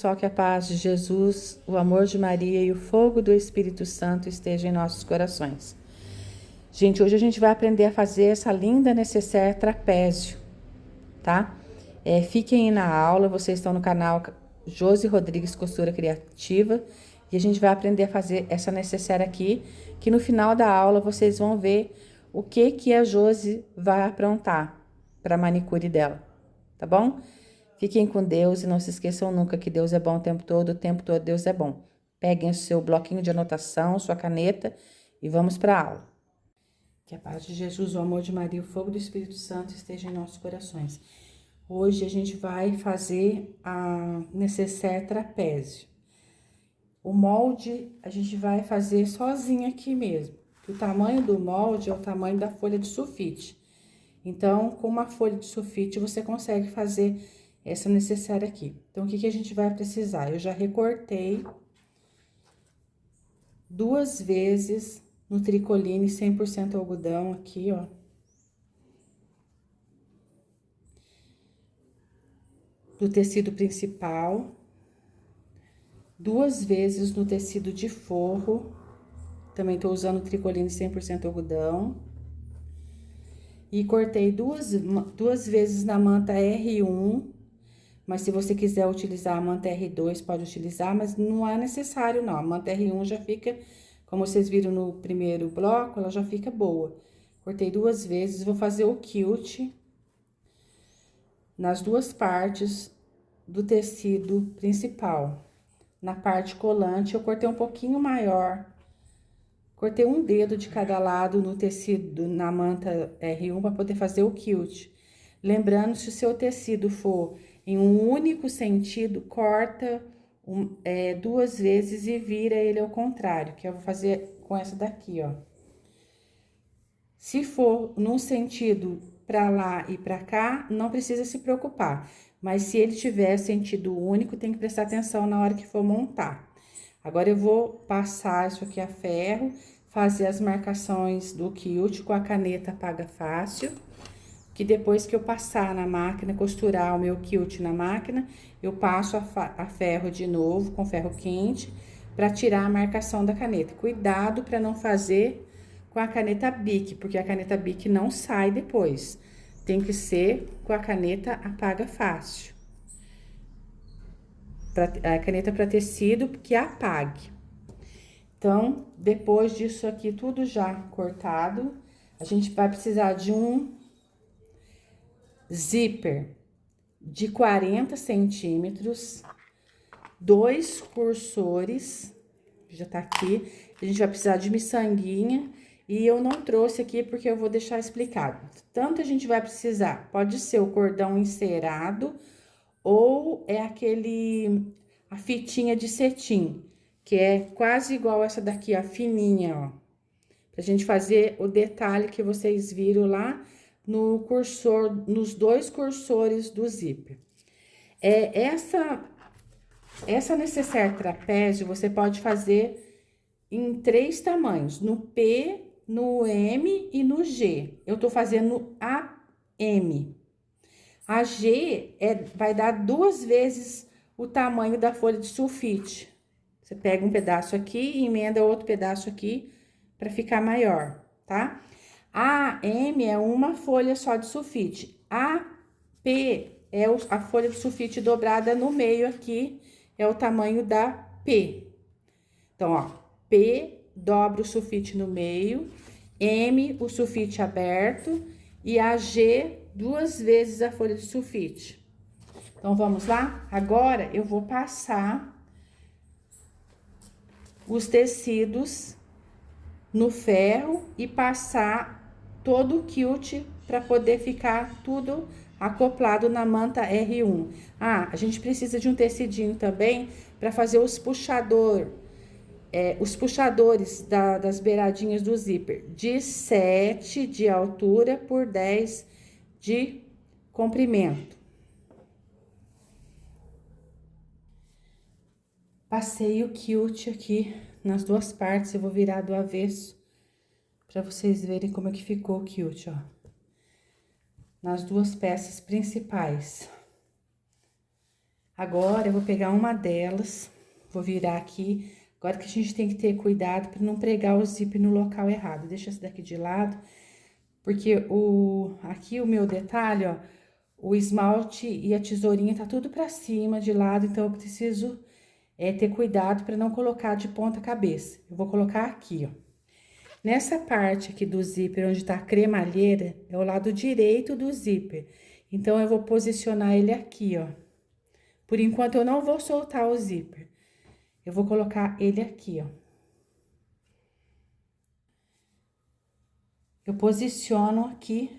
pessoal, que a paz de Jesus, o amor de Maria e o fogo do Espírito Santo estejam em nossos corações. Gente, hoje a gente vai aprender a fazer essa linda necessaire trapézio, tá? Fiquem aí na aula, vocês estão no canal Josi Rodrigues Costura Criativa e a gente vai aprender a fazer essa necessaire aqui, que no final da aula vocês vão ver o que a Josi vai aprontar para a manicure dela, tá bom? Fiquem com Deus e não se esqueçam nunca que Deus é bom o tempo todo Deus é bom. Peguem o seu bloquinho de anotação, sua caneta e vamos para a aula. Que a paz de Jesus, o amor de Maria e o fogo do Espírito Santo estejam em nossos corações. Hoje a gente vai fazer a necessaire trapézio. O molde a gente vai fazer sozinho aqui mesmo. O tamanho do molde é o tamanho da folha de sulfite. Então, com uma folha de sulfite, você consegue fazer essa necessaire aqui. Então, o que a gente vai precisar? Eu já recortei 2 vezes no tricoline 100% algodão aqui, ó. Do tecido principal. 2 vezes no tecido de forro. Também tô usando tricoline 100% algodão. E cortei duas vezes na manta R1. Mas se você quiser utilizar a manta R2, pode utilizar, mas não é necessário não. A manta R1 já fica, como vocês viram no primeiro bloco, ela já fica boa. Cortei 2 vezes, vou fazer o quilt nas 2 partes do tecido principal. Na parte colante, eu cortei um pouquinho maior. Cortei 1 dedo de cada lado no tecido, na manta R1, para poder fazer o quilt. Lembrando, se o seu tecido for em um único sentido, corta 2 vezes e vira ele ao contrário, que eu vou fazer com essa daqui, ó. Se for num sentido para lá e para cá, não precisa se preocupar. Mas se ele tiver sentido único, tem que prestar atenção na hora que for montar. Agora, eu vou passar isso aqui a ferro, fazer as marcações do quilt com a caneta Apaga Fácil. Que depois que eu passar na máquina, costurar o meu quilt na máquina, eu passo a ferro de novo, com ferro quente, para tirar a marcação da caneta. Cuidado para não fazer com a caneta Bic, porque a caneta Bic não sai depois. Tem que ser com a caneta Apaga Fácil. A caneta para tecido que apague. Então, depois disso aqui tudo já cortado, a gente vai precisar de um zíper de 40 centímetros, 2 cursores, já tá aqui. A gente vai precisar de miçanguinha e eu não trouxe aqui porque eu vou deixar explicado. Tanto a gente vai precisar, pode ser o cordão encerado ou é a fitinha de cetim, que é quase igual essa daqui, a fininha, ó. Pra gente fazer o detalhe que vocês viram lá no cursor, nos 2 cursores do zíper. Essa necessaire trapézio você pode fazer em 3 tamanhos, no P, no M e no G. Eu tô fazendo a M. A G vai dar 2 vezes o tamanho da folha de sulfite. Você pega um pedaço aqui e emenda outro pedaço aqui para ficar maior, tá? A M é uma folha só de sulfite. A P é a folha de sulfite dobrada no meio aqui, é o tamanho da P. Então, ó, P dobra o sulfite no meio, M o sulfite aberto e a G 2 vezes a folha de sulfite. Então, vamos lá? Agora, eu vou passar os tecidos no ferro e passar todo o quilt para poder ficar tudo acoplado na manta R1. Ah, a gente precisa de um tecidinho também para fazer os puxadores das beiradinhas do zíper, de 7 de altura por 10 de comprimento. Passei o quilt aqui nas 2 partes, eu vou virar do avesso para vocês verem como é que ficou o quilt, ó. Nas 2 peças principais. Agora, eu vou pegar uma delas, vou virar aqui. Agora que a gente tem que ter cuidado para não pregar o zíper no local errado. Deixa esse daqui de lado, porque aqui o meu detalhe, ó, o esmalte e a tesourinha tá tudo para cima, de lado, então eu preciso ter cuidado para não colocar de ponta cabeça. Eu vou colocar aqui, ó. Nessa parte aqui do zíper, onde tá a cremalheira, é o lado direito do zíper. Então, eu vou posicionar ele aqui, ó. Por enquanto, eu não vou soltar o zíper. Eu vou colocar ele aqui, ó. Eu posiciono aqui,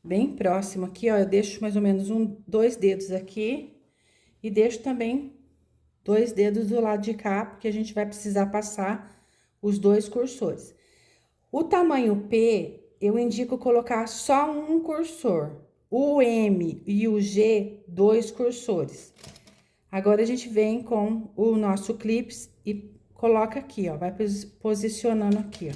bem próximo aqui, ó. Eu deixo mais ou menos dois dedos aqui. E deixo também 2 dedos do lado de cá, porque a gente vai precisar passar os 2 cursores. O tamanho P, eu indico colocar só um cursor. O M e o G, 2 cursores. Agora, a gente vem com o nosso clips e coloca aqui, ó. Vai posicionando aqui, ó.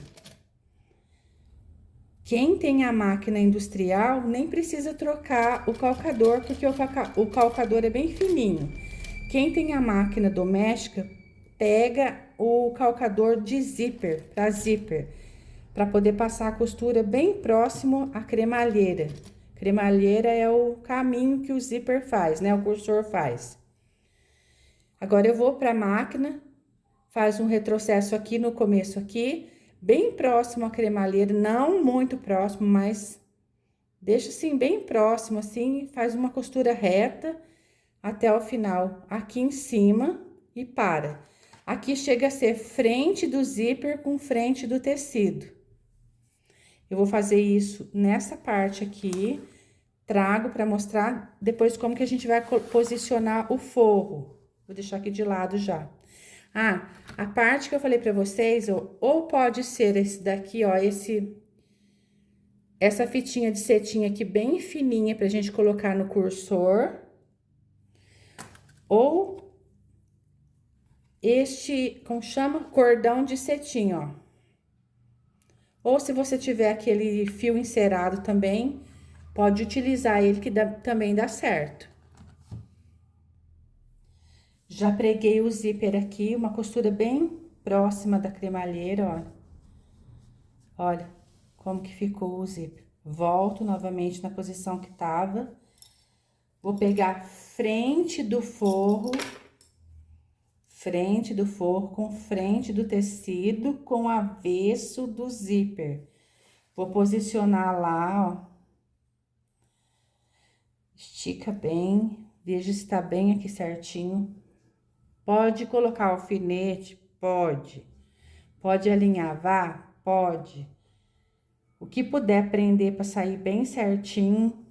Quem tem a máquina industrial, nem precisa trocar o calcador, porque o calcador é bem fininho. Quem tem a máquina doméstica, pega o calcador de zíper, para poder passar a costura bem próximo à cremalheira. Cremalheira é o caminho que o zíper faz, né? O cursor faz. Agora, eu vou para a máquina, faz um retrocesso aqui no começo aqui, bem próximo à cremalheira, não muito próximo, mas deixa assim, bem próximo, assim, faz uma costura reta até o final, aqui em cima e para. Aqui chega a ser frente do zíper com frente do tecido. Eu vou fazer isso nessa parte aqui, trago para mostrar depois como que a gente vai posicionar o forro. Vou deixar aqui de lado já. Ah, a parte que eu falei para vocês, ou pode ser esse daqui, ó, essa fitinha de cetim aqui bem fininha pra gente colocar no cursor, ou como chama? Cordão de cetim, ó. Ou se você tiver aquele fio encerado também, pode utilizar ele que também dá certo. Já preguei o zíper aqui, uma costura bem próxima da cremalheira, ó. Olha como que ficou o zíper. Volto novamente na posição que tava. Vou pegar frente do forro com frente do tecido com avesso do zíper. Vou posicionar lá, ó. Estica bem, veja se tá bem aqui certinho. Pode colocar alfinete? Pode. Pode alinhavar? Pode. O que puder prender para sair bem certinho,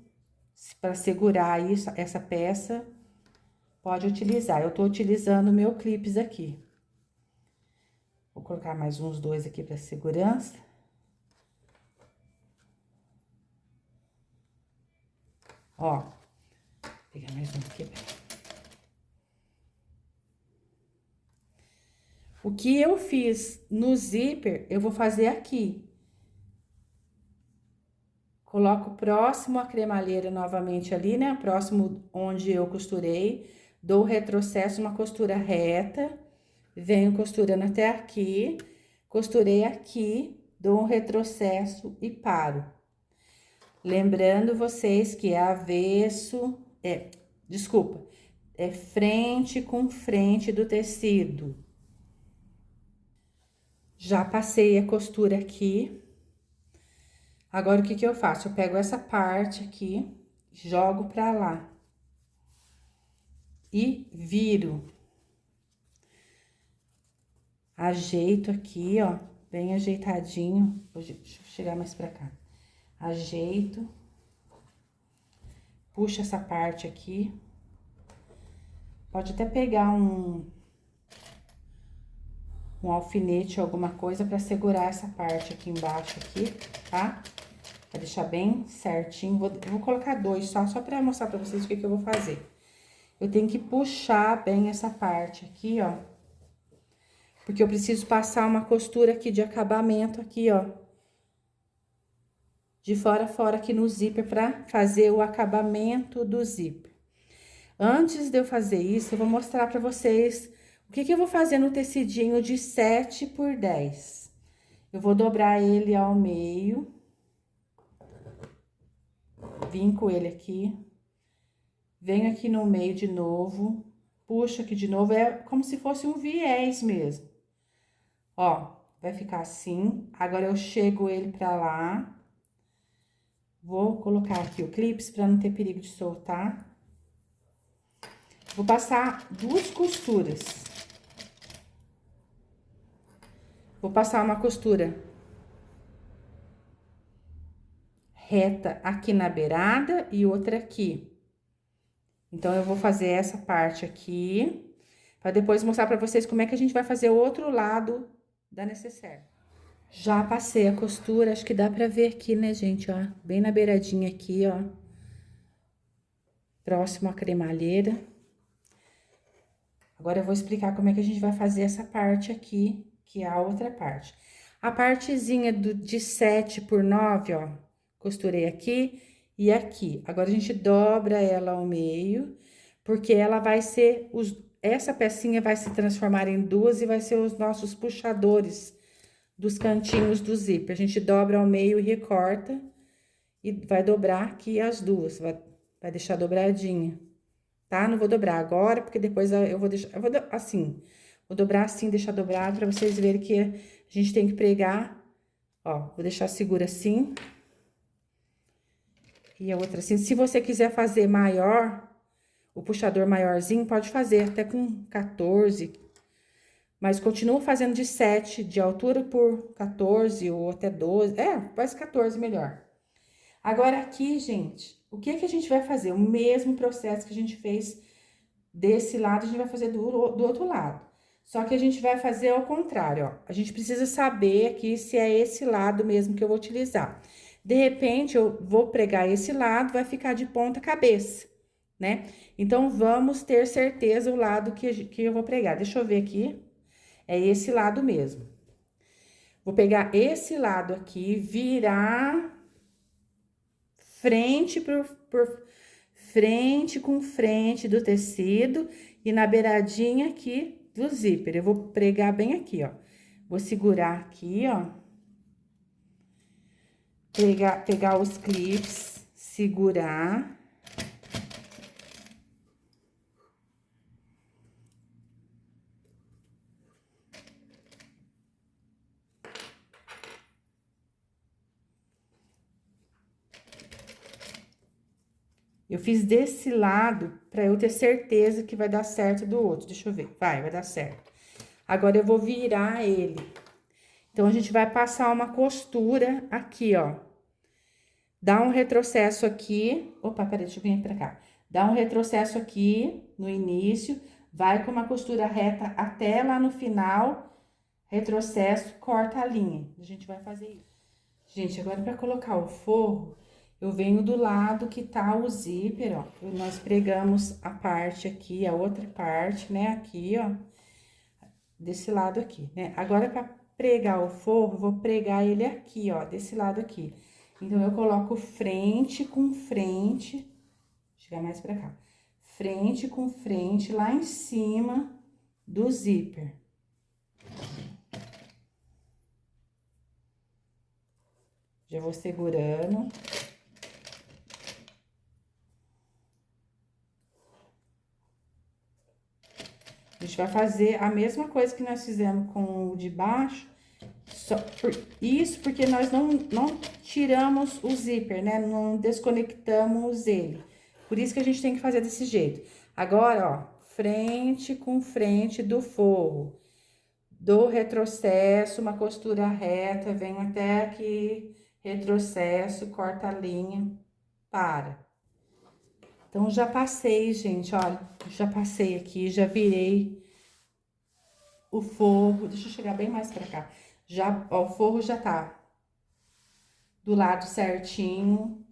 para segurar isso, essa peça, pode utilizar. Eu tô utilizando o meu clips aqui. Vou colocar mais uns 2 aqui para segurança. Ó, vou pegar mais um aqui. O que eu fiz no zíper, eu vou fazer aqui. Coloco próximo à cremalheira novamente ali, né? Próximo onde eu costurei. Dou retrocesso, uma costura reta. Venho costurando até aqui. Costurei aqui, dou um retrocesso e paro. Lembrando vocês que é avesso, desculpa, é frente com frente do tecido. Já passei a costura aqui. Agora, o que que eu faço? Eu pego essa parte aqui, jogo pra lá. E viro. Ajeito aqui, ó, bem ajeitadinho. Deixa eu chegar mais pra cá. Ajeito. Puxa essa parte aqui. Pode até pegar um alfinete, alguma coisa, pra segurar essa parte aqui embaixo, aqui, tá? Pra deixar bem certinho. Vou colocar 2 só pra mostrar pra vocês o que que eu vou fazer. Eu tenho que puxar bem essa parte aqui, ó. Porque eu preciso passar uma costura aqui de acabamento aqui, ó. De fora a fora aqui no zíper pra fazer o acabamento do zíper. Antes de eu fazer isso, eu vou mostrar pra vocês o que eu vou fazer no tecidinho de 7 por 10. Eu vou dobrar ele ao meio, vinco ele aqui, venho aqui no meio de novo, puxo aqui de novo, é como se fosse um viés mesmo. Ó, vai ficar assim. Agora eu chego ele pra lá. Vou colocar aqui o clips pra não ter perigo de soltar. Vou passar 2 costuras. Vou passar uma costura reta aqui na beirada e outra aqui. Então, eu vou fazer essa parte aqui, para depois mostrar para vocês como é que a gente vai fazer o outro lado da necessaire. Já passei a costura, acho que dá pra ver aqui, né, gente, ó, bem na beiradinha aqui, ó. Próximo à cremalheira. Agora, eu vou explicar como é que a gente vai fazer essa parte aqui, que é a outra parte. A partezinha de 7 por 9, ó, costurei aqui e aqui. Agora, a gente dobra ela ao meio, porque ela vai ser, essa pecinha vai se transformar em 2 e vai ser os nossos puxadores dos cantinhos do zíper. A gente dobra ao meio e recorta e vai dobrar aqui as duas, vai deixar dobradinha, tá? Não vou dobrar agora, porque depois eu vou deixar, assim, vou dobrar assim, deixar dobrado pra vocês verem que a gente tem que pregar, ó, vou deixar segura assim. E a outra assim, se você quiser fazer maior, o puxador maiorzinho, pode fazer até com 14, mas continua fazendo de 7 de altura por 14 ou até 12, faz 14 melhor. Agora aqui, gente, o que a gente vai fazer? O mesmo processo que a gente fez desse lado, a gente vai fazer do outro lado. Só que a gente vai fazer ao contrário, ó. A gente precisa saber aqui se é esse lado mesmo que eu vou utilizar. De repente, eu vou pregar esse lado, vai ficar de ponta cabeça, né? Então, vamos ter certeza o lado que eu vou pregar. Deixa eu ver aqui. É esse lado mesmo. Vou pegar esse lado aqui, virar frente por frente com frente do tecido e na beiradinha aqui do zíper. Eu vou pregar bem aqui, ó. Vou segurar aqui, ó. Pegar os clips, segurar. Eu fiz desse lado pra eu ter certeza que vai dar certo do outro. Deixa eu ver. Vai dar certo. Agora, eu vou virar ele. Então, a gente vai passar uma costura aqui, ó. Dá um retrocesso aqui. Opa, peraí, deixa eu vir pra cá. Dá um retrocesso aqui no início. Vai com uma costura reta até lá no final. Retrocesso, corta a linha. A gente vai fazer isso. Gente, agora pra colocar o forro, eu venho do lado que tá o zíper, ó. Nós pregamos a parte aqui, a outra parte, né? Aqui, ó. Desse lado aqui, né? Agora, pra pregar o forro, eu vou pregar ele aqui, ó. Desse lado aqui. Então, eu coloco frente com frente. Vou chegar mais pra cá. Frente com frente, lá em cima do zíper. Já vou segurando. A gente vai fazer a mesma coisa que nós fizemos com o de baixo, isso porque nós não tiramos o zíper, né? Não desconectamos ele. Por isso que a gente tem que fazer desse jeito. Agora, ó, frente com frente do forro. Do retrocesso, uma costura reta, venho até aqui, retrocesso, corta a linha, para. Então, já passei, gente, olha, já passei aqui, já virei o forro. Deixa eu chegar bem mais pra cá. Já, ó, o forro já tá do lado certinho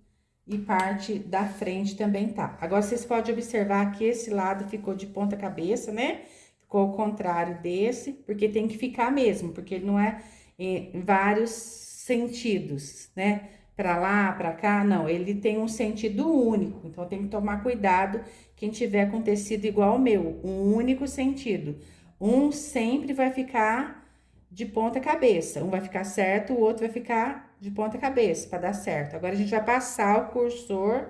e parte da frente também tá. Agora, vocês podem observar que esse lado ficou de ponta cabeça, né? Ficou ao contrário desse, porque tem que ficar mesmo, porque ele não é em vários sentidos, né? para lá, para cá, não, ele tem um sentido único, então tem que tomar cuidado quem tiver com tecido igual ao meu, um único sentido. Um sempre vai ficar de ponta cabeça, um vai ficar certo, o outro vai ficar de ponta cabeça para dar certo. Agora a gente vai passar o cursor.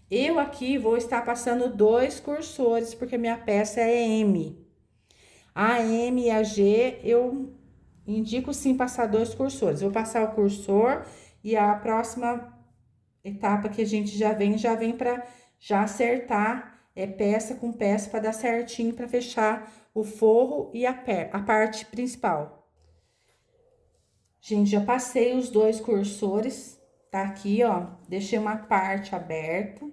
Eu aqui vou estar passando 2 cursores porque minha peça é M. A M e a G eu indico sim passar 2 cursores. Vou passar o cursor e a próxima etapa que a gente já vem para já acertar peça com peça para dar certinho para fechar o forro e a parte principal. Gente, já passei os 2 cursores, tá aqui, ó, deixei uma parte aberta.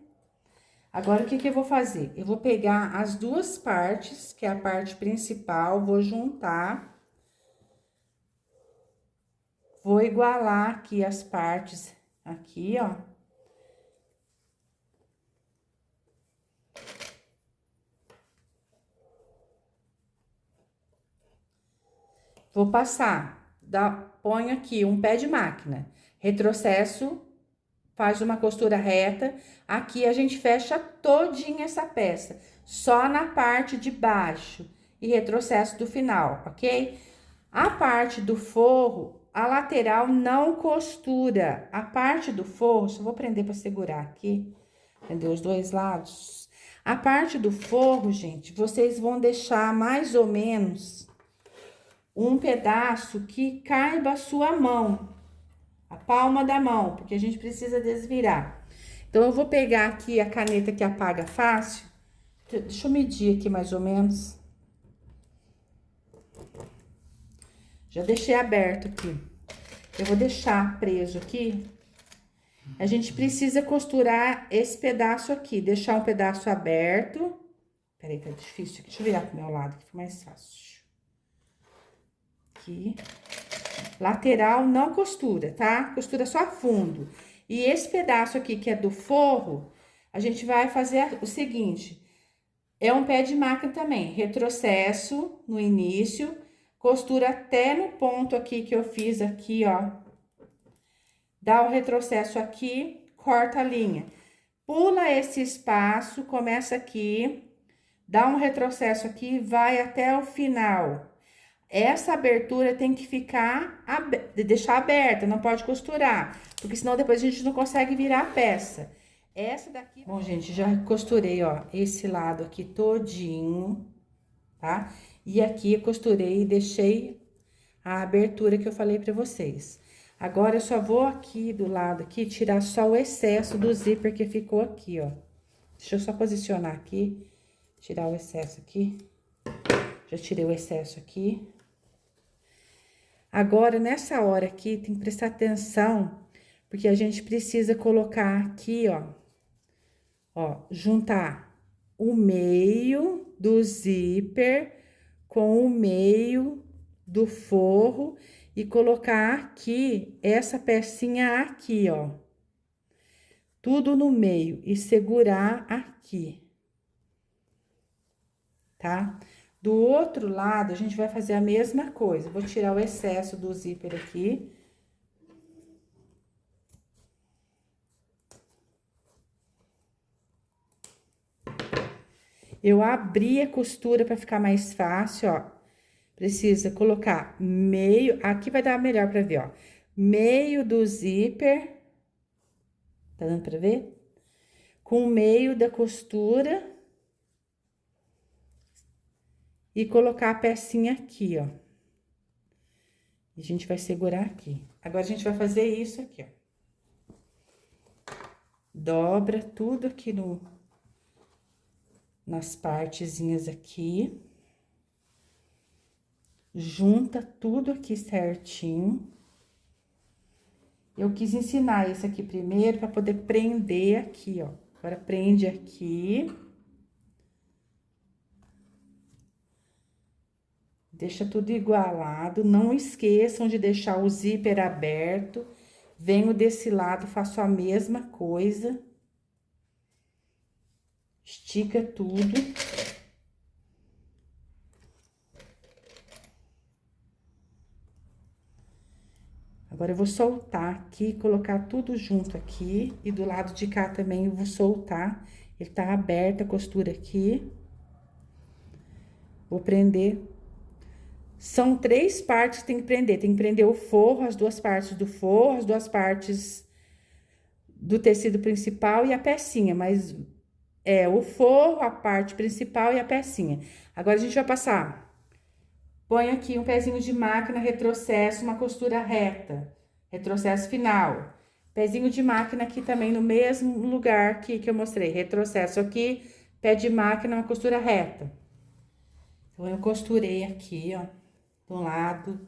Agora, o que que eu vou fazer? Eu vou pegar as 2 partes, que é a parte principal, vou juntar. Vou igualar aqui as partes, aqui, ó. Vou passar, ponho aqui um pé de máquina, retrocesso, faz uma costura reta. Aqui a gente fecha todinha essa peça, só na parte de baixo e retrocesso do final, ok? A parte do forro, a lateral não costura. A parte do forro, só vou prender para segurar aqui, prender os 2 lados. A parte do forro, gente, vocês vão deixar mais ou menos um pedaço que caiba a sua mão, a palma da mão, porque a gente precisa desvirar. Então, eu vou pegar aqui a caneta que apaga fácil. Deixa eu medir aqui mais ou menos. Já deixei aberto aqui. Eu vou deixar preso aqui. A gente precisa costurar esse pedaço aqui, deixar um pedaço aberto. Peraí, tá difícil aqui. Deixa eu virar pro meu lado, que fica mais fácil. Aqui. Lateral não costura, tá? Costura só fundo. E esse pedaço aqui, que é do forro, a gente vai fazer o seguinte. É um pé de máquina também. Retrocesso no início, costura até no ponto aqui que eu fiz aqui, ó. Dá o retrocesso aqui, corta a linha. Pula esse espaço, começa aqui, dá um retrocesso aqui, vai até o final. Essa abertura tem que ficar, deixar aberta, não pode costurar, porque senão depois a gente não consegue virar a peça. Essa daqui... Bom, gente, já costurei, ó, esse lado aqui todinho, tá? E aqui eu costurei e deixei a abertura que eu falei pra vocês. Agora, eu só vou aqui do lado aqui tirar só o excesso do zíper que ficou aqui, ó. Deixa eu só posicionar aqui, tirar o excesso aqui. Já tirei o excesso aqui. Agora, nessa hora aqui, tem que prestar atenção, porque a gente precisa colocar aqui, ó, juntar o meio do zíper com o meio do forro e colocar aqui, essa pecinha aqui, ó. Tudo no meio e segurar aqui, tá? Do outro lado, a gente vai fazer a mesma coisa. Vou tirar o excesso do zíper aqui. Eu abri a costura para ficar mais fácil, ó. Precisa colocar meio... Aqui vai dar melhor para ver, ó. Meio do zíper. Tá dando para ver? Com o meio da costura. E colocar a pecinha aqui, ó. E a gente vai segurar aqui. Agora, a gente vai fazer isso aqui, ó. Dobra tudo aqui nas partezinhas aqui. Junta tudo aqui certinho. Eu quis ensinar isso aqui primeiro para poder prender aqui, ó. Agora, prende aqui. Deixa tudo igualado. Não esqueçam de deixar o zíper aberto. Venho desse lado, faço a mesma coisa. Estica tudo. Agora eu vou soltar aqui, colocar tudo junto aqui. E do lado de cá também eu vou soltar. Ele tá aberta a costura aqui. Vou prender. São 3 partes que tem que prender. Tem que prender o forro, as 2 partes do forro, as 2 partes do tecido principal e a pecinha. Mas é o forro, a parte principal e a pecinha. Agora a gente vai passar. Põe aqui um pezinho de máquina, retrocesso, uma costura reta. Retrocesso final. Pezinho de máquina aqui também no mesmo lugar que eu mostrei. Retrocesso aqui, pé de máquina, uma costura reta. Então, eu costurei aqui, ó, de um lado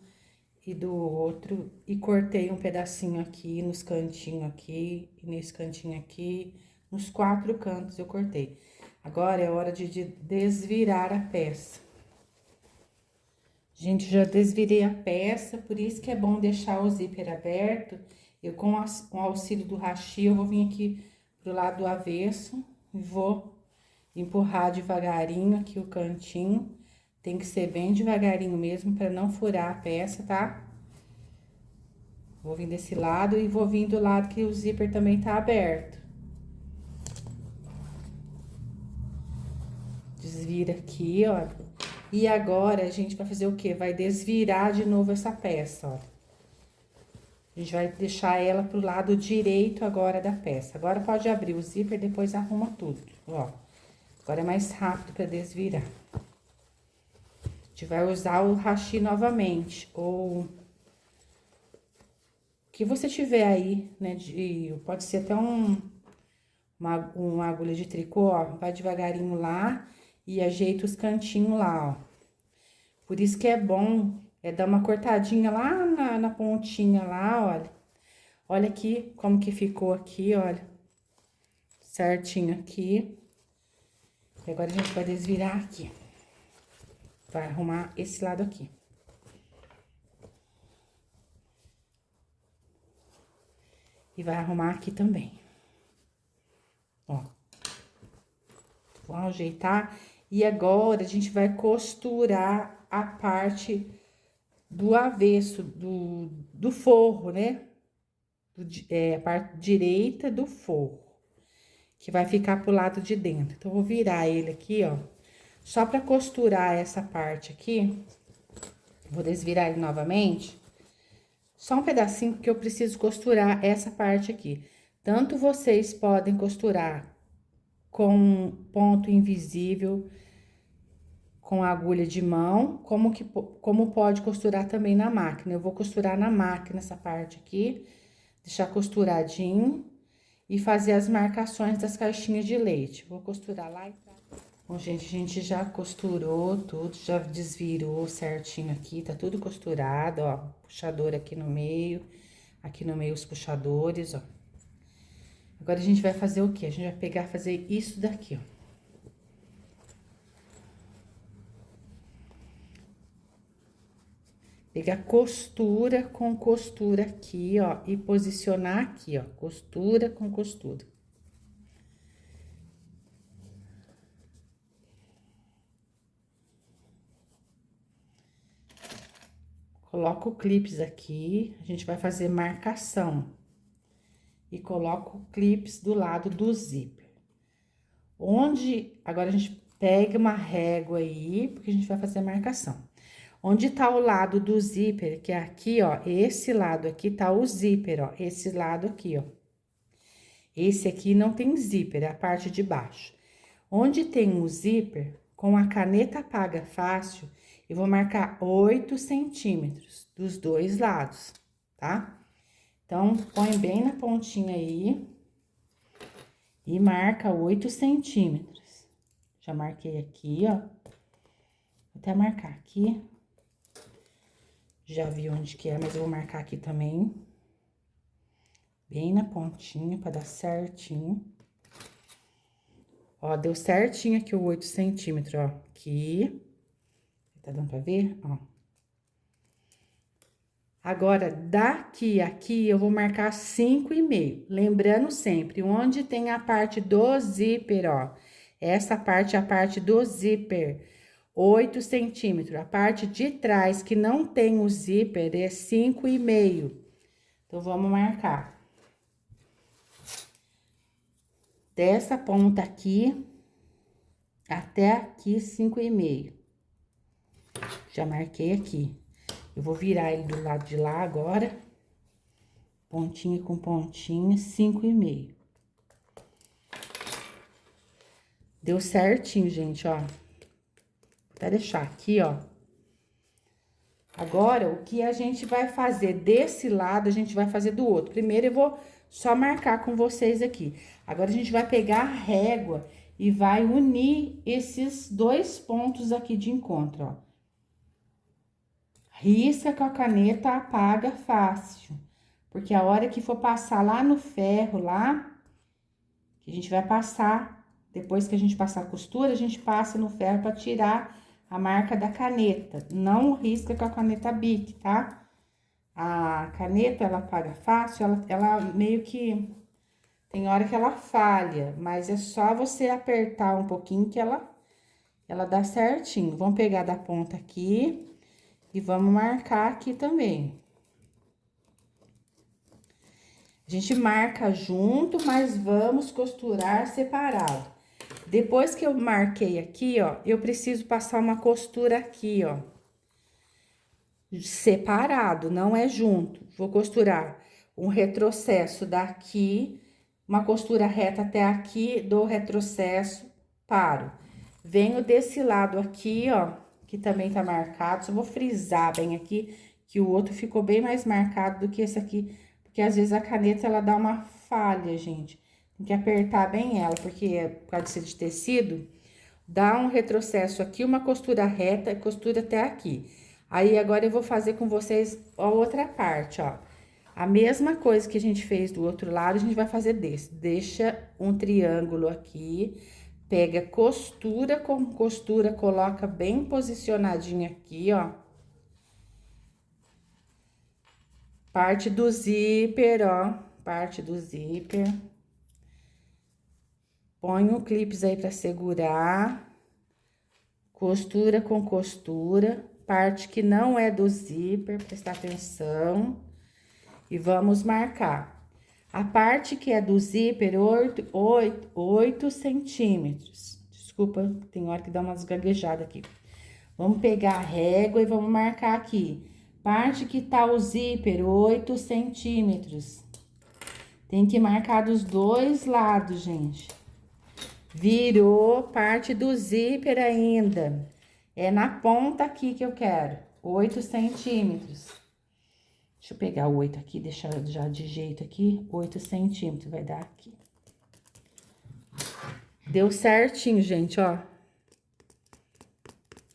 e do outro. E cortei um pedacinho aqui, nos cantinhos aqui, e nesse cantinho aqui. Nos 4 cantos eu cortei. Agora é hora de desvirar a peça. Gente, já desvirei a peça, por isso que é bom deixar o zíper aberto. Eu, com o auxílio do hashi, eu vou vir aqui pro lado do avesso e vou empurrar devagarinho aqui o cantinho. Tem que ser bem devagarinho mesmo, para não furar a peça, tá? Vou vir desse lado e vou vir do lado que o zíper também tá aberto. Desvira aqui, ó. E agora, a gente vai fazer o quê? Vai desvirar de novo essa peça, ó. A gente vai deixar ela pro lado direito agora da peça. Agora pode abrir o zíper, depois arruma tudo, ó. Agora é mais rápido pra desvirar. A gente vai usar o hashi novamente, ou... o que você tiver aí, né, pode ser até uma agulha de tricô, ó. Vai devagarinho lá e ajeita os cantinhos lá, ó. Por isso que é bom dar uma cortadinha lá na pontinha lá, olha. Olha aqui como que ficou aqui, olha. Certinho aqui. E agora a gente vai desvirar aqui. Vai arrumar esse lado aqui. E vai arrumar aqui também. Ó. Vou ajeitar. E agora, a gente vai costurar a parte do avesso, do forro, né? A parte direita do forro. Que vai ficar pro lado de dentro. Então, eu vou virar ele aqui, ó. Só pra costurar essa parte aqui. Vou desvirar ele novamente. Só um pedacinho, porque eu preciso costurar essa parte aqui. Tanto vocês podem costurar com ponto invisível, com agulha de mão, como pode costurar também na máquina. Eu vou costurar na máquina essa parte aqui, deixar costuradinho e fazer as marcações das caixinhas de leite. Vou costurar lá e cá. Bom, gente, a gente já costurou tudo, já desvirou certinho aqui, tá tudo costurado, ó. Puxador aqui no meio os puxadores, ó. Agora, a gente vai fazer o quê? A gente vai pegar, fazer isso daqui, ó. Pegar costura com costura aqui, ó, e posicionar aqui, ó, costura com costura. Coloco o clips aqui, a gente vai fazer marcação. E coloco o clips do lado do zíper. Agora a gente pega uma régua aí, porque a gente vai fazer a marcação. Onde tá o lado do zíper, que é aqui, ó, esse lado aqui tá o zíper, ó, esse lado aqui, ó. Esse aqui não tem zíper, é a parte de baixo. Onde tem o zíper, com a caneta apaga fácil, eu vou marcar 8 centímetros dos 2 lados, tá? Então, põe bem na pontinha aí e marca 8 centímetros. Já marquei aqui, ó. Vou até marcar aqui. Já vi onde que é, mas eu vou marcar aqui também. Bem na pontinha, pra dar certinho. Ó, deu certinho aqui o 8 centímetros, ó. Aqui. Tá dando pra ver? Ó. Agora, daqui a aqui, eu vou marcar 5,5. Lembrando sempre, onde tem a parte do zíper, ó. Essa parte é a parte do zíper. 8 centímetros. A parte de trás, que não tem o zíper, é 5,5. Então, vamos marcar. Dessa ponta aqui até aqui, 5,5. Já marquei aqui. Eu vou virar ele do lado de lá agora. Pontinha com pontinha, 5,5. Deu certinho, gente, ó. Vou até deixar aqui, ó. Agora, o que a gente vai fazer desse lado, a gente vai fazer do outro. Primeiro, eu vou só marcar com vocês aqui. Agora, a gente vai pegar a régua e vai unir esses dois pontos aqui de encontro, ó. Risca com a caneta, apaga fácil. Porque a hora que for passar lá no ferro, lá, que a gente vai passar, depois que a gente passar a costura, a gente passa no ferro pra tirar a marca da caneta. Não risca com a caneta Bic, tá? A caneta, ela apaga fácil, ela meio que... Tem hora que ela falha, mas é só você apertar um pouquinho que ela dá certinho. Vamos pegar da ponta aqui e vamos marcar aqui também. A gente marca junto, mas vamos costurar separado. Depois que eu marquei aqui, ó, eu preciso passar uma costura aqui, ó. Separado, não é junto. Vou costurar um retrocesso daqui, uma costura reta até aqui, dou retrocesso, paro. Venho desse lado aqui, ó, que também tá marcado. Só vou frisar bem aqui, que o outro ficou bem mais marcado do que esse aqui. Porque às vezes a caneta, ela dá uma falha, gente. Tem que apertar bem ela, porque por causa de ser de tecido, dá um retrocesso aqui, uma costura reta, costura até aqui. Aí, agora, eu vou fazer com vocês a outra parte, ó. A mesma coisa que a gente fez do outro lado, a gente vai fazer desse. Deixa um triângulo aqui, pega costura com costura, coloca bem posicionadinho aqui, ó. Parte do zíper, ó, parte do zíper. Põe um clips aí pra segurar. Costura com costura. Parte que não é do zíper, prestar atenção. E vamos marcar. A parte que é do zíper, 8 centímetros. Desculpa, tem hora que dá umas gaguejadas aqui. Vamos pegar a régua e vamos marcar aqui. Parte que tá o zíper, 8 centímetros. Tem que marcar dos dois lados, gente. Virou parte do zíper ainda. É na ponta aqui que eu quero, 8 centímetros. Deixa eu pegar o 8 aqui, deixar já de jeito aqui, 8 centímetros, vai dar aqui. Deu certinho, gente, ó.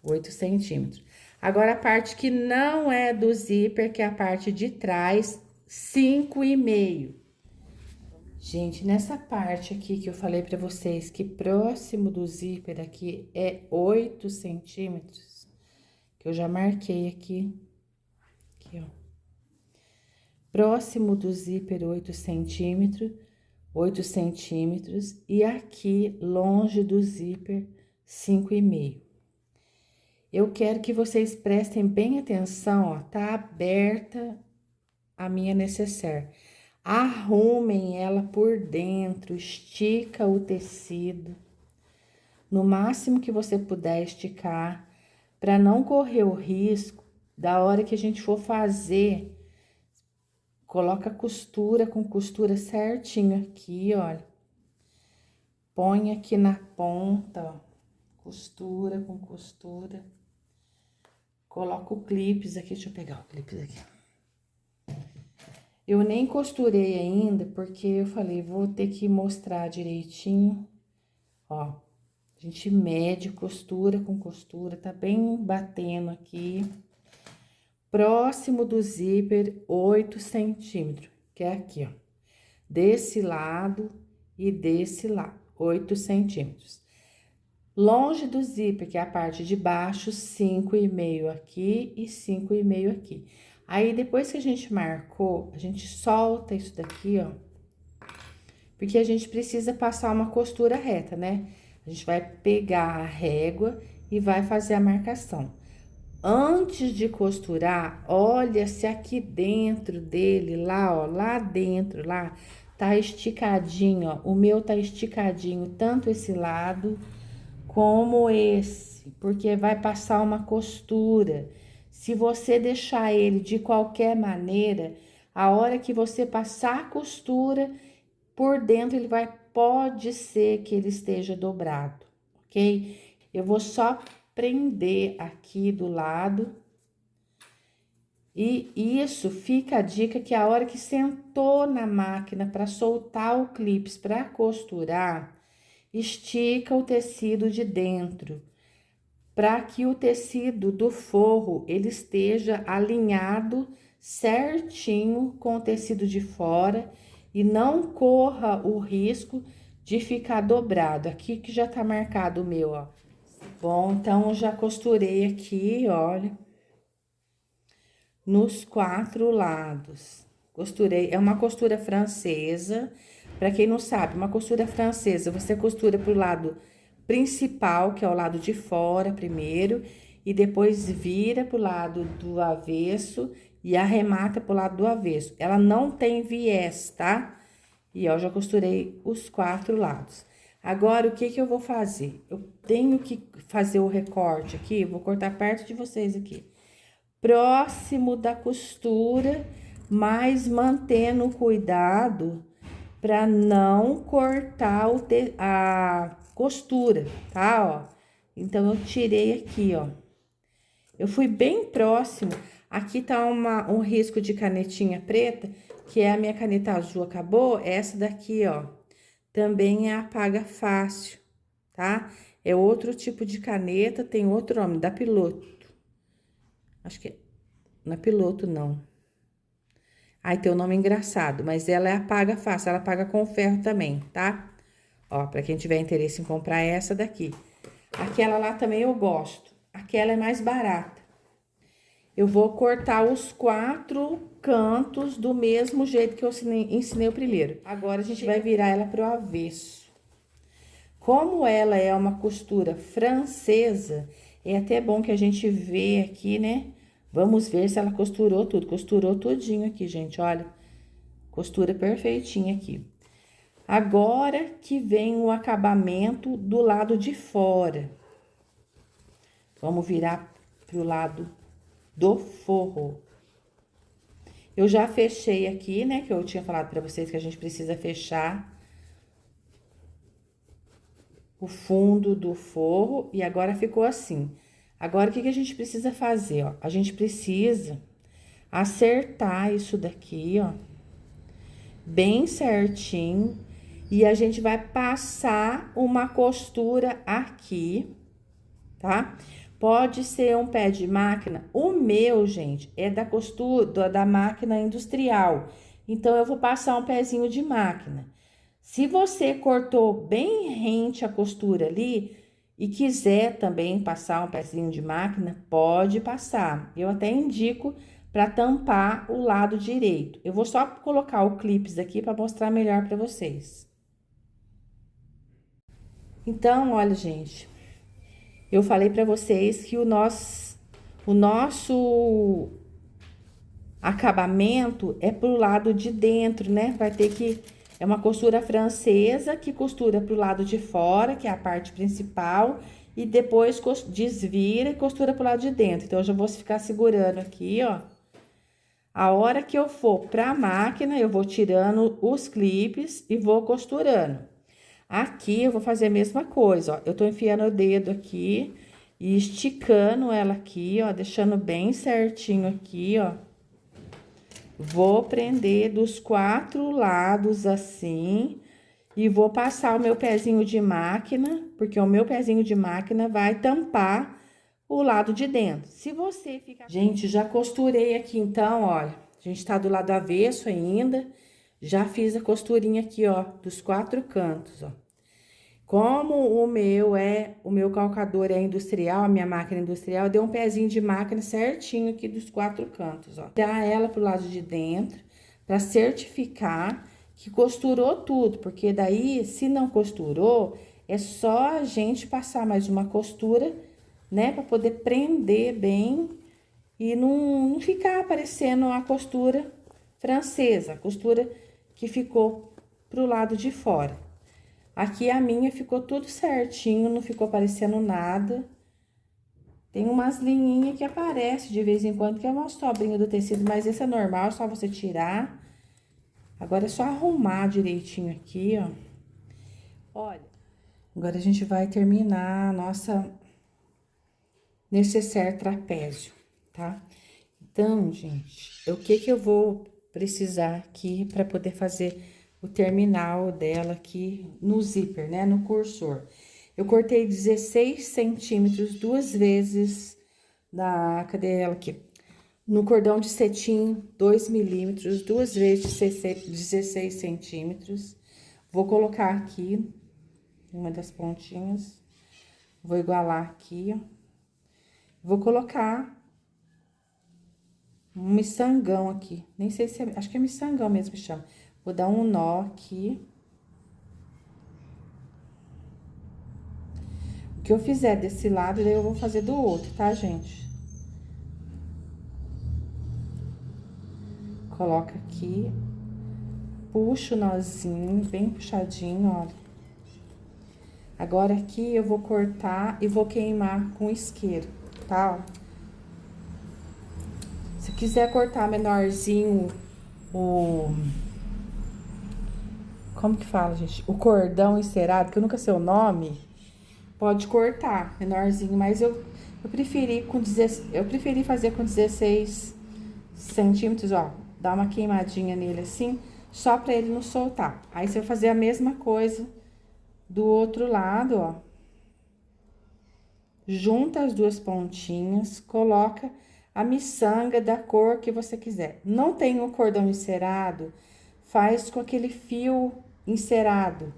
8 centímetros. Agora, a parte que não é do zíper, que é a parte de trás, 5,5. Gente, nessa parte aqui que eu falei pra vocês, que próximo do zíper aqui é 8 centímetros, que eu já marquei aqui, ó. Próximo do zíper, 8 centímetros, e aqui, longe do zíper, 5,5. Eu quero que vocês prestem bem atenção, ó, tá aberta a minha necessaire. Arrumem ela por dentro, estica o tecido, no máximo que você puder esticar, para não correr o risco da hora que a gente for fazer. Coloca costura com costura certinho aqui, olha. Põe aqui na ponta, ó, costura com costura. Coloca o clips aqui, deixa eu pegar o clips aqui. Eu nem costurei ainda, porque eu falei, vou ter que mostrar direitinho. Ó, a gente mede costura com costura, tá bem batendo aqui. Próximo do zíper, 8 centímetros, que é aqui, ó. Desse lado e desse lado, 8 centímetros. Longe do zíper, que é a parte de baixo, 5,5 aqui e 5,5 aqui. Aí, depois que a gente marcou, a gente solta isso daqui, ó. Porque a gente precisa passar uma costura reta, né? A gente vai pegar a régua e vai fazer a marcação. Antes de costurar, olha se aqui dentro dele, lá, ó, lá dentro, lá, tá esticadinho, ó. O meu tá esticadinho, tanto esse lado como esse, porque vai passar uma costura. Se você deixar ele de qualquer maneira, a hora que você passar a costura, por dentro ele pode ser que ele esteja dobrado, ok? Eu vou só prender aqui do lado. E isso fica a dica que a hora que sentou na máquina para soltar o clips para costurar, estica o tecido de dentro, para que o tecido do forro ele esteja alinhado certinho com o tecido de fora e não corra o risco de ficar dobrado. Aqui que já tá marcado o meu, ó. Bom, então eu já costurei aqui, olha, nos 4 lados. Costurei, é uma costura francesa. Para quem não sabe, uma costura francesa, você costura pro lado principal, que é o lado de fora primeiro, e depois vira pro lado do avesso e arremata pro lado do avesso. Ela não tem viés, tá? E ó, já costurei os 4 lados. Agora, o que que eu vou fazer? Eu tenho que fazer o recorte aqui, vou cortar perto de vocês aqui. Próximo da costura, mas mantendo cuidado para não cortar a costura, tá? Ó, então eu tirei aqui, ó. Eu fui bem próximo. Aqui tá um risco de canetinha preta, que é a minha caneta azul, acabou. Essa daqui, ó, também é apaga fácil, tá? É outro tipo de caneta, tem outro nome, da Piloto. Acho que não é Piloto, não. Aí tem um nome engraçado, mas ela é apaga fácil, ela apaga com ferro também, tá? Ó, pra quem tiver interesse em comprar essa daqui. Aquela lá também eu gosto. Aquela é mais barata. Eu vou cortar os 4 cantos do mesmo jeito que eu ensinei o primeiro. Agora, a gente vai virar ela pro avesso. Como ela é uma costura francesa, é até bom que a gente vê aqui, né? Vamos ver se ela costurou tudo. Costurou tudinho aqui, gente, olha. Costura perfeitinha aqui. Agora que vem o acabamento do lado de fora. Vamos virar pro lado do forro. Eu já fechei aqui, né? Que eu tinha falado pra vocês que a gente precisa fechar o fundo do forro. E agora ficou assim. Agora, o que que a gente precisa fazer, ó? A gente precisa acertar isso daqui, ó. Bem certinho. E a gente vai passar uma costura aqui, tá? Pode ser um pé de máquina. O meu, gente, é da costura da máquina industrial. Então, eu vou passar um pezinho de máquina. Se você cortou bem rente a costura ali e quiser também passar um pezinho de máquina, pode passar. Eu até indico para tampar o lado direito. Eu vou só colocar o clips aqui para mostrar melhor para vocês. Então, olha, gente, eu falei para vocês que o nosso acabamento é pro lado de dentro, né? Vai ter que... É uma costura francesa que costura pro lado de fora, que é a parte principal, e depois desvira e costura pro lado de dentro. Então, eu já vou ficar segurando aqui, ó. A hora que eu for pra máquina, eu vou tirando os clipes e vou costurando. Aqui, eu vou fazer a mesma coisa, ó. Eu tô enfiando o dedo aqui e esticando ela aqui, ó, deixando bem certinho aqui, ó. Vou prender dos 4 lados assim e vou passar o meu pezinho de máquina, porque o meu pezinho de máquina vai tampar o lado de dentro. Se você ficar... Gente, já costurei aqui então, olha, a gente tá do lado avesso ainda, já fiz a costurinha aqui, ó, dos 4 cantos, ó. Como o meu calcador é industrial, a minha máquina industrial, deu um pezinho de máquina certinho aqui dos 4 cantos, ó. Dá ela pro lado de dentro, para certificar que costurou tudo, porque daí, se não costurou, é só a gente passar mais uma costura né? Para poder prender bem e não ficar aparecendo a costura francesa, a costura que ficou pro lado de fora. Aqui a minha ficou tudo certinho, não ficou aparecendo nada. Tem umas linhinhas que aparecem de vez em quando, que é uma sobrinha do tecido, mas esse é normal, é só você tirar. Agora é só arrumar direitinho aqui, ó. Olha, agora a gente vai terminar a nossa necessaire trapézio, tá? Então, gente, o que eu vou precisar aqui para poder fazer o terminal dela aqui no zíper, né? No cursor. Eu cortei 16 centímetros duas vezes cadê ela aqui? No cordão de cetim, 2 milímetros, duas vezes de 16 centímetros. Vou colocar aqui uma das pontinhas. Vou igualar aqui, ó. Vou colocar um miçangão aqui. Nem sei se acho que é miçangão mesmo que chama. Vou dar um nó aqui. O que eu fizer desse lado, daí eu vou fazer do outro, tá, gente? Coloca aqui. Puxa o nozinho, bem puxadinho, olha. Agora aqui eu vou cortar e vou queimar com isqueiro, tá? Se quiser cortar menorzinho como que fala, gente? O cordão encerado, que eu nunca sei o nome, pode cortar menorzinho, mas eu preferi fazer com 16 centímetros, ó. Dar uma queimadinha nele assim, só pra ele não soltar. Aí você vai fazer a mesma coisa do outro lado, ó. Junta as duas pontinhas, coloca a miçanga da cor que você quiser. Não tem o cordão encerado, faz com aquele fio encerado,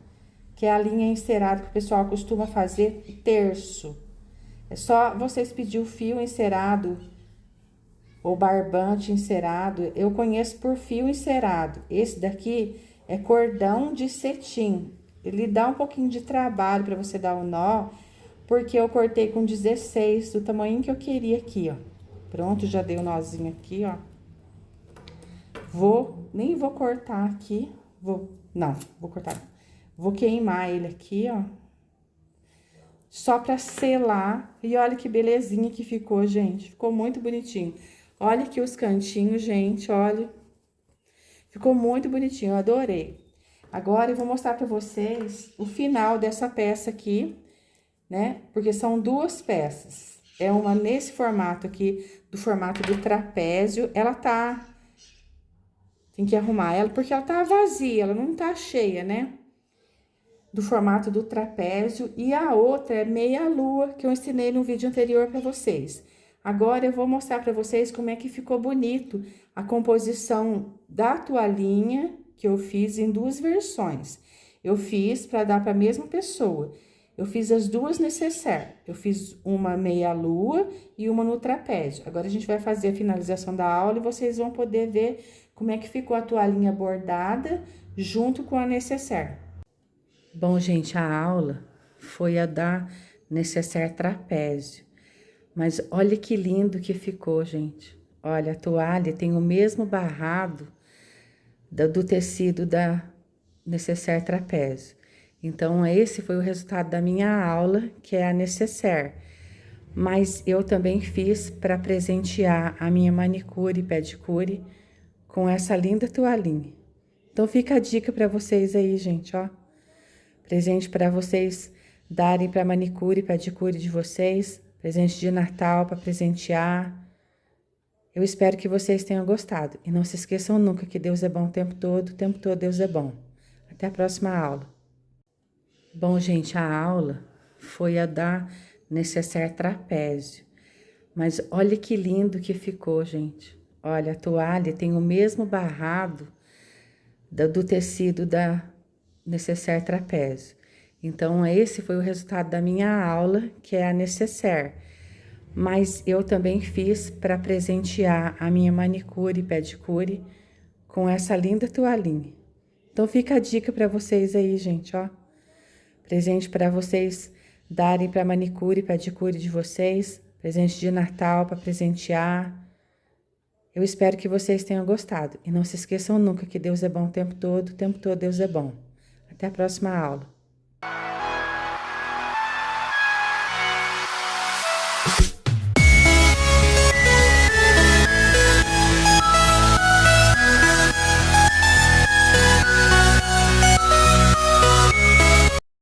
que é a linha encerada que o pessoal costuma fazer terço. É só vocês pedir o fio encerado ou barbante encerado. Eu conheço por fio encerado. Esse daqui é cordão de cetim. Ele dá um pouquinho de trabalho para você dar o nó, porque eu cortei com 16, do tamanho que eu queria aqui, ó. Pronto, já dei o nozinho aqui, ó. Nem vou cortar aqui, vou cortar. Vou queimar ele aqui, ó. Só pra selar. E olha que belezinha que ficou, gente. Ficou muito bonitinho. Olha aqui os cantinhos, gente, olha. Ficou muito bonitinho, eu adorei. Agora eu vou mostrar pra vocês o final dessa peça aqui, né? Porque são duas peças. É uma nesse formato aqui, do formato do trapézio. Tem que arrumar ela, porque ela tá vazia, ela não tá cheia, né? Do formato do trapézio. E a outra é meia lua, que eu ensinei no vídeo anterior pra vocês. Agora eu vou mostrar pra vocês como é que ficou bonito a composição da toalhinha, que eu fiz em duas versões. Eu fiz pra dar pra mesma pessoa. Eu fiz as duas necessaire. Eu fiz uma meia lua e uma no trapézio. Agora a gente vai fazer a finalização da aula e vocês vão poder ver como é que ficou a toalhinha bordada junto com a necessaire. Bom, gente, a aula foi a da necessaire trapézio. Mas olha que lindo que ficou, gente. Olha, a toalha tem o mesmo barrado do tecido da necessaire trapézio. Então, esse foi o resultado da minha aula, que é a necessaire. Mas eu também fiz para presentear a minha manicure e pedicure com essa linda toalhinha. Então, fica a dica para vocês aí, gente, ó. Presente para vocês darem para manicure e pedicure de vocês. Presente de Natal para presentear. Eu espero que vocês tenham gostado. E não se esqueçam nunca que Deus é bom o tempo todo Deus é bom. Até a próxima aula. Bom, gente, a aula foi a da necessaire trapézio. Mas olha que lindo que ficou, gente. Olha, a toalha tem o mesmo barrado do tecido da necessaire trapézio. Então, esse foi o resultado da minha aula, que é a necessaire. Mas eu também fiz para presentear a minha manicure e pedicure com essa linda toalhinha. Então, fica a dica para vocês aí, gente, ó. Presente para vocês darem para manicure e pedicure de vocês, presente de Natal para presentear. Eu espero que vocês tenham gostado. E não se esqueçam nunca que Deus é bom o tempo todo Deus é bom. Até a próxima aula.